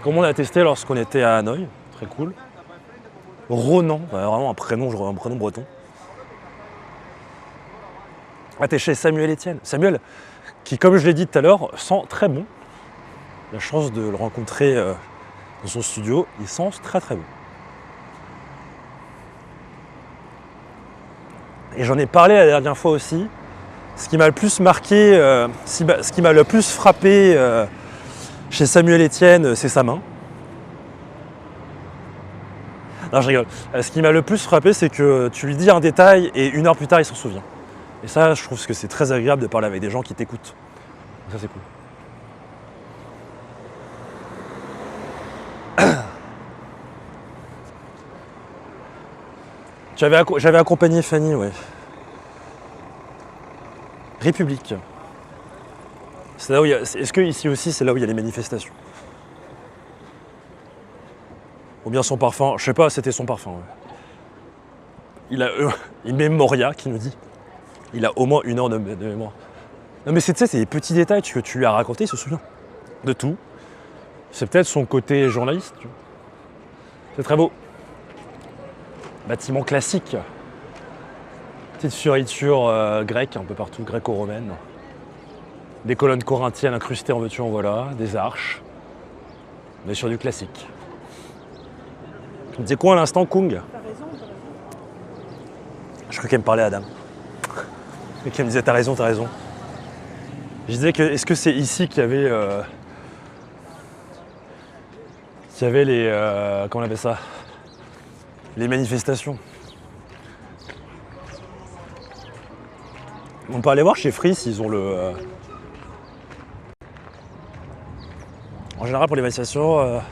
Comme on l'a testé lorsqu'on était à Hanoï, très cool. Ronan, vraiment un prénom breton. Ah, t'es chez Samuel Etienne. Samuel, qui, comme je l'ai dit tout à l'heure, sent très bon. La chance de le rencontrer dans son studio, il sent très très bon. Et j'en ai parlé la dernière fois aussi. Ce qui m'a le plus marqué, ce qui m'a le plus frappé chez Samuel Etienne, c'est sa main. Non, je rigole. Ce qui m'a le plus frappé, c'est que tu lui dis un détail et 1 heure plus tard, il s'en souvient. Et ça, je trouve que c'est très agréable de parler avec des gens qui t'écoutent. Ça, c'est cool. J'avais accompagné Fanny, ouais. République. C'est là où il y a, est-ce que ici aussi, c'est là où il y a les manifestations? Ou bien son parfum? Je sais pas, c'était son parfum. Ouais. Il met Moria qui nous dit. Il a au moins 1 heure de mémoire. Non mais c'est des petits détails que tu lui as raconté, il se souvient de tout. C'est peut-être son côté journaliste. Tu vois. C'est très beau. Bâtiment classique. Petite fioriture grecque un peu partout, gréco-romaine. Des colonnes corinthiennes incrustées en veux-tu en voilà, des arches. On est sur du classique. Tu me disais quoi à l'instant, Kung? T'as raison. Je crois qu'elle me parlait Adam. Et qu'elle me disait t'as raison, t'as raison. Je disais que est-ce que c'est ici qu'il y avait les comment on appelle ça? Les manifestations. On peut aller voir chez Free s'ils ont le. En général pour les manifestations,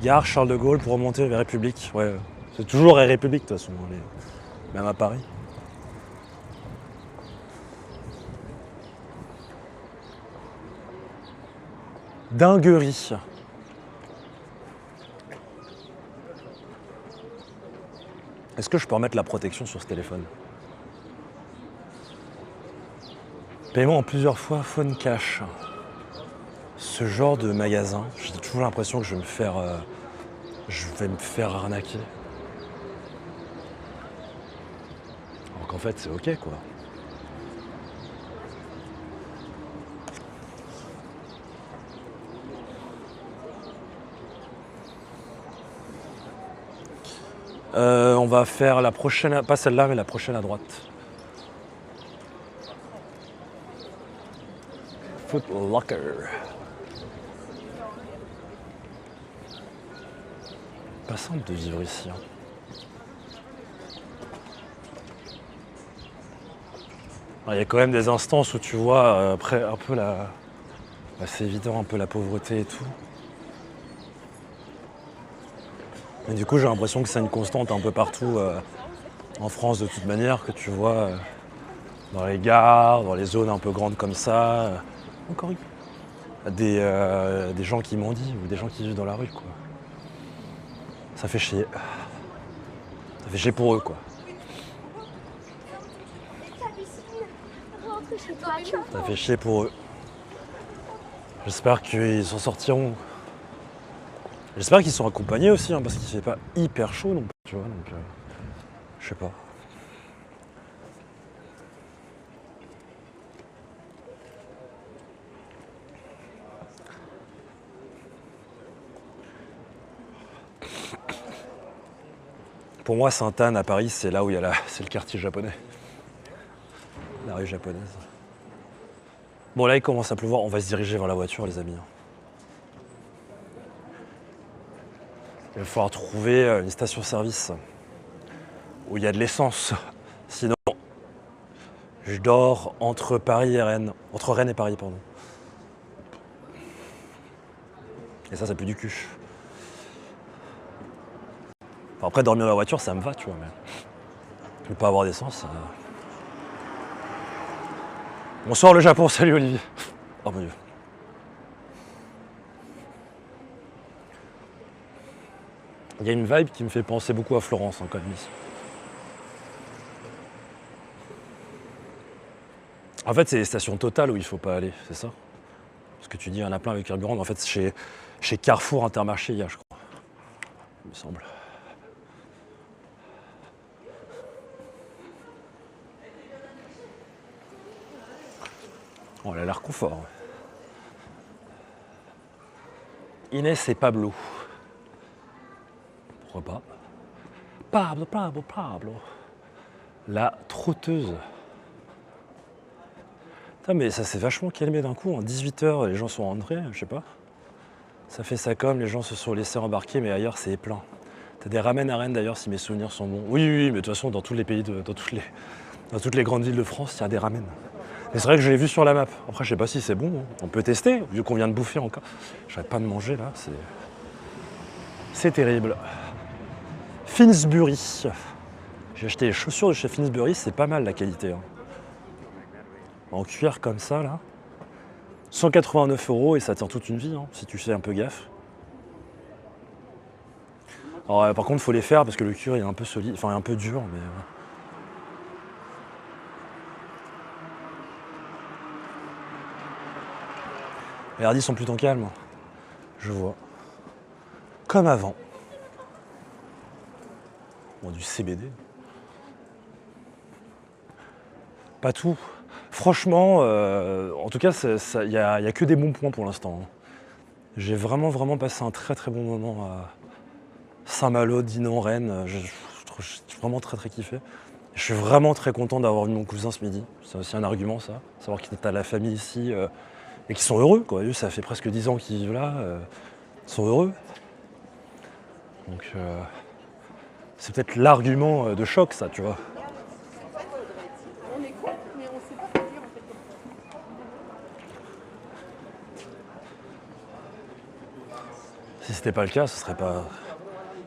gare Charles de Gaulle pour remonter vers République. Ouais, c'est toujours République de toute façon, même à Paris. Dinguerie. Est-ce que je peux remettre la protection sur ce téléphone? Paiement en plusieurs fois, phone cash. Ce genre de magasin, j'ai toujours l'impression que je vais me faire arnaquer. Alors qu'en fait, c'est ok quoi. On va faire la prochaine, pas celle-là, mais la prochaine à droite. Foot Locker. Pas simple de vivre ici. Hein. Il y a quand même des instances où tu vois après un peu c'est évident un peu la pauvreté et tout. Et du coup j'ai l'impression que c'est une constante un peu partout en France de toute manière que tu vois dans les gares, dans les zones un peu grandes comme ça. Encore des gens qui mendient ou des gens qui vivent dans la rue quoi. Ça fait chier. Ça fait chier pour eux quoi. Ça fait chier pour eux. J'espère qu'ils s'en sortiront. J'espère qu'ils sont accompagnés aussi, hein, parce qu'il fait pas hyper chaud non plus, tu vois, donc je sais pas. Pour moi, Sainte-Anne à Paris, c'est là où il y a c'est le quartier japonais. La rue japonaise. Bon là il commence à pleuvoir, on va se diriger vers la voiture les amis. Il va falloir trouver une station-service où il y a de l'essence. Sinon, je dors entre Paris et Rennes. Entre Rennes et Paris, pardon. Et ça pue du cul. Enfin, après, dormir dans la voiture, ça me va, tu vois. Mais ne pas avoir d'essence. Bonsoir le Japon, salut Olivier. Oh mon dieu. Il y a une vibe qui me fait penser beaucoup à Florence, hein, quand même ici. En fait, c'est les stations Total où il faut pas aller, c'est ça? Parce que tu dis, il y en a plein avec carburant, mais en fait, chez Carrefour Intermarché, il y a, je crois, il me semble. Oh, elle a l'air confort. Inès et Pablo. Pourquoi pas? Pablo, Pablo, Pablo. La trotteuse. Putain, mais ça s'est vachement calmé d'un coup. En 18h, les gens sont rentrés, je sais pas. Ça fait ça comme, les gens se sont laissés embarquer, mais ailleurs, c'est plein. T'as des ramen à Rennes d'ailleurs, si mes souvenirs sont bons. Oui, oui, mais de toute façon, dans tous les pays, dans toutes les grandes villes de France, il y a des ramen. Mais c'est vrai que je l'ai vu sur la map. Après, je sais pas si c'est bon. Hein. On peut tester, vu qu'on vient de bouffer encore. J'arrête pas de manger là, c'est terrible. Finsbury. J'ai acheté les chaussures de chez Finsbury, c'est pas mal la qualité. Hein. En cuir comme ça, là. 189 € et ça tient toute une vie, hein, si tu fais un peu gaffe. Alors, par contre, il faut les faire parce que le cuir est un peu solide, enfin un peu dur, mais. Regarde, ils sont plutôt calmes. Je vois. Comme avant. Bon, du CBD. Pas tout. Franchement, en tout cas, il n'y a que des bons points pour l'instant. Hein. J'ai vraiment passé un très bon moment à Saint-Malo, Dinan, Rennes. J'ai vraiment très kiffé. Je suis vraiment très content d'avoir vu mon cousin ce midi. C'est aussi un argument, ça. Savoir qu'il est à la famille ici et qu'ils sont heureux. Quoi. Eux, ça fait presque 10 ans qu'ils vivent là. Ils sont heureux. Donc, c'est peut-être l'argument de choc, ça, tu vois. On est con, mais on sait pas quoi dire en fait. Si c'était pas le cas, ce serait pas.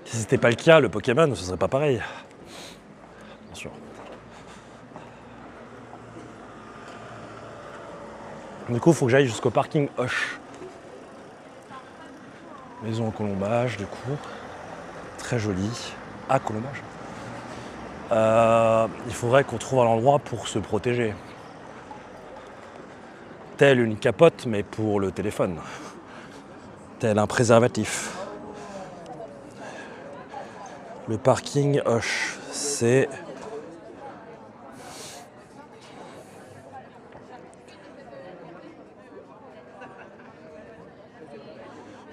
Si c'était pas le cas, le Pokémon, ce serait pas pareil. Bien sûr. Du coup, il faut que j'aille jusqu'au parking Hoche. Maison au colombage, du coup. Très jolie. Ah, colombage. Il faudrait qu'on trouve un endroit pour se protéger. Telle une capote, mais pour le téléphone. Tel un préservatif. Le parking Hoche, c'est...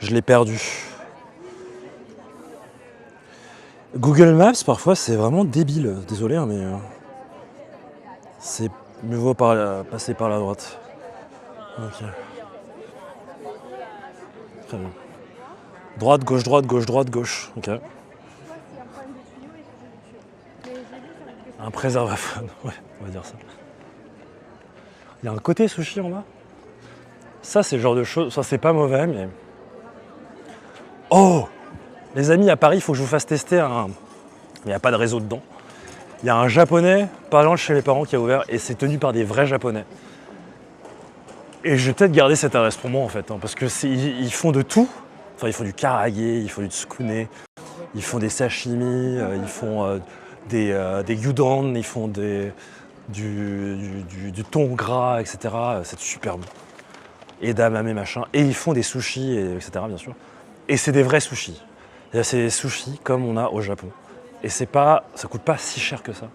Je l'ai perdu. Google Maps, parfois, c'est vraiment débile. Désolé, hein, mais... c'est mieux vaut passer par la droite. Ok. Très bien. Droite, gauche, droite, gauche, droite, gauche. Ok. Un préservatif. Ouais, on va dire ça. Il y a un côté sushi en bas. Ça, c'est le genre de choses... Ça, c'est pas mauvais, mais... Oh! Les amis, à Paris, il faut que je vous fasse tester un... Il n'y a pas de réseau dedans. Il y a un japonais, pas loin de chez mes parents, qui a ouvert, et c'est tenu par des vrais japonais. Et je vais peut-être garder cette adresse pour moi, en fait, hein, parce que ils font de tout. Enfin, ils font du karage, ils font du tsukune, ils font des sashimi, ils font des gyudon, ils font du thon gras, etc. C'est super bon. Et d'amame machin. Et ils font des sushis, etc. bien sûr. Et c'est des vrais sushis. C'est des sushis comme on a au Japon. Et ça coûte pas si cher que ça.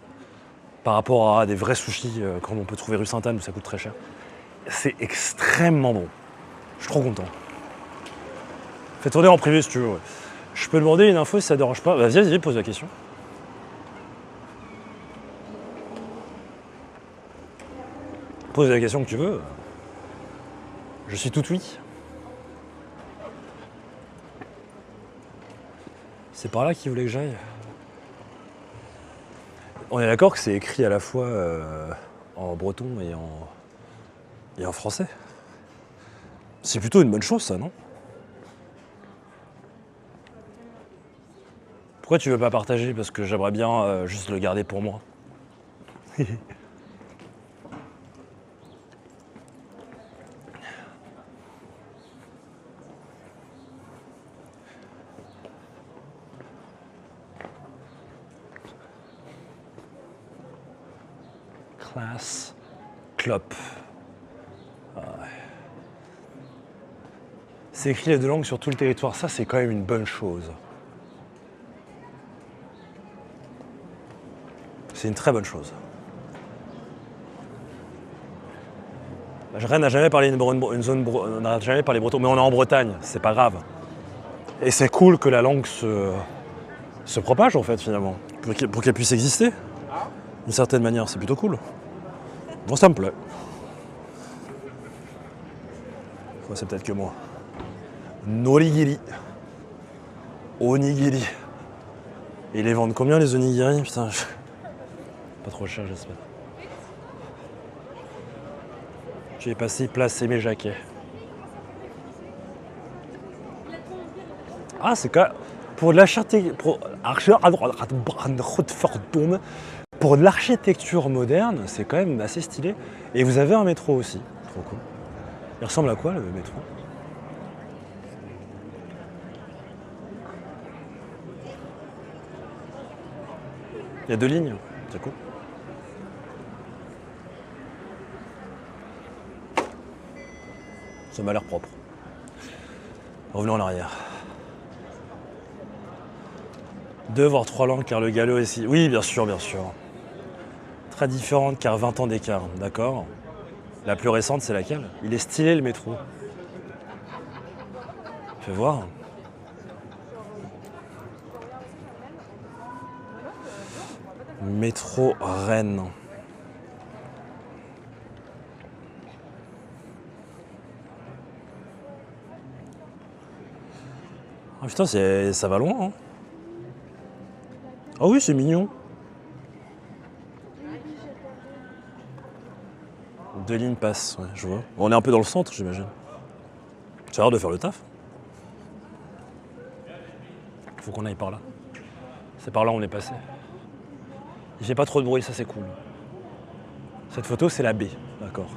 Par rapport à des vrais sushis comme on peut trouver rue Sainte-Anne où ça coûte très cher. C'est extrêmement bon. Je suis trop content. Fais tourner en privé si tu veux. Ouais. Je peux demander une info si ça ne dérange pas. Vas-y, pose la question. Pose la question que tu veux. Je suis tout oui. C'est par là qu'il voulait que j'aille. On est d'accord que c'est écrit à la fois en breton et en français. C'est plutôt une bonne chose, ça, non? Pourquoi tu veux pas partager? Parce que j'aimerais bien juste le garder pour moi. Class Clop. C'est écrit les deux langues sur tout le territoire. Ça, c'est quand même une bonne chose. C'est une très bonne chose. Rennes n'a jamais parlé n'a jamais parlé breton, mais on est en Bretagne, c'est pas grave. Et c'est cool que la langue se propage en fait finalement, pour qu'elle puisse exister. D'une certaine manière, c'est plutôt cool. Bon, ça me plaît. Ouais, c'est peut-être que moi. Norigiri. Onigiri. Et ils les vendent combien les onigiri? Putain, pas trop cher j'espère. J'ai passé placer mes jaquets. Ah, c'est quand même... Pour l'architecture moderne, c'est quand même assez stylé. Et vous avez un métro aussi. Trop cool. Il ressemble à quoi le métro? Il y a 2 lignes, c'est cool. Ça m'a l'air propre. Revenons en arrière. 2 voire 3 langues car le gallo est si... Oui, bien sûr, bien sûr. Très différente car 20 ans d'écart, d'accord. La plus récente, c'est laquelle? Il est stylé le métro. Fais voir. Métro Rennes. Ah putain, ça va loin, hein. Ah oui, c'est mignon. 2 lignes passent, ouais, je vois. On est un peu dans le centre, j'imagine. Ça a l'air de faire le taf. Faut qu'on aille par là. C'est par là où on est passé. Il fait pas trop de bruit, ça c'est cool. Cette photo, c'est la baie, d'accord.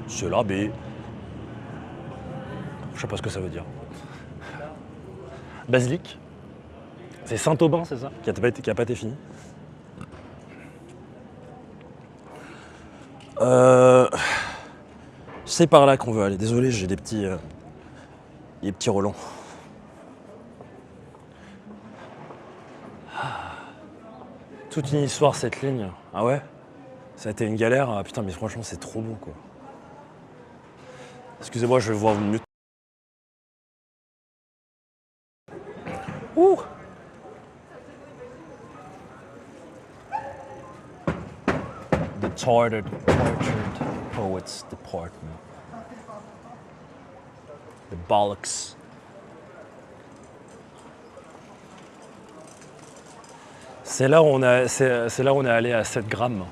C'est la baie. Je sais pas ce que ça veut dire. Basilique. C'est Saint-Aubin, c'est ça? Qui a pas été fini. C'est par là qu'on veut aller. Désolé, j'ai des petits relents. Toute une histoire cette ligne. Ah ouais? Ça a été une galère. Ah putain, mais franchement, c'est trop beau quoi. Excusez-moi, je vais voir mieux. Ouh! The Tortured Poets Department. The bollocks. C'est là où on est allé à 7 grammes.